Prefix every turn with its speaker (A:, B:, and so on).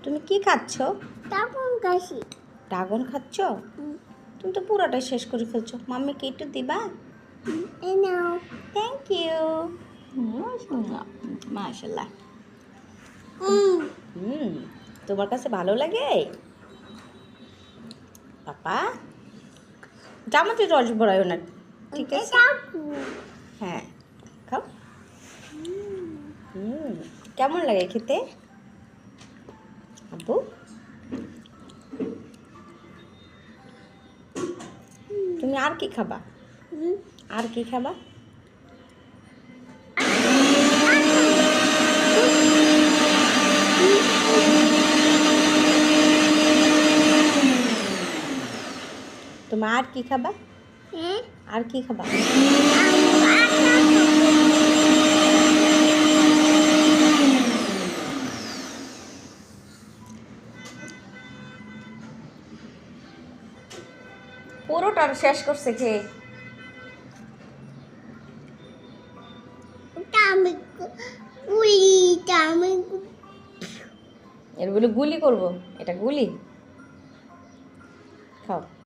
A: তুমি কি খাচ্ছ?
B: তখন কাশি
A: ড্রাগন খাচ্ছ? তুমি তো পুরোটাই শেষ করে ফেলছো। মাম্মিকে একটু দিবা?
B: এই নাও।
A: Thank you. মাশাল্লাহ। তোমার কাছে ভালো লাগে পাপা? চামচে রস ভরাইও না, ঠিক আছে? হ্যাঁ, খাও। কেমন লাগে খেতে আব্বু? তুমি আর কি খাবা? আর কি খাবা? তুমি আর কি খাবা? আর কি খাবা? পুরোটা শেষ করছে খেয়ে। এর বলে গুলি করবো, এটা গুলি খাও।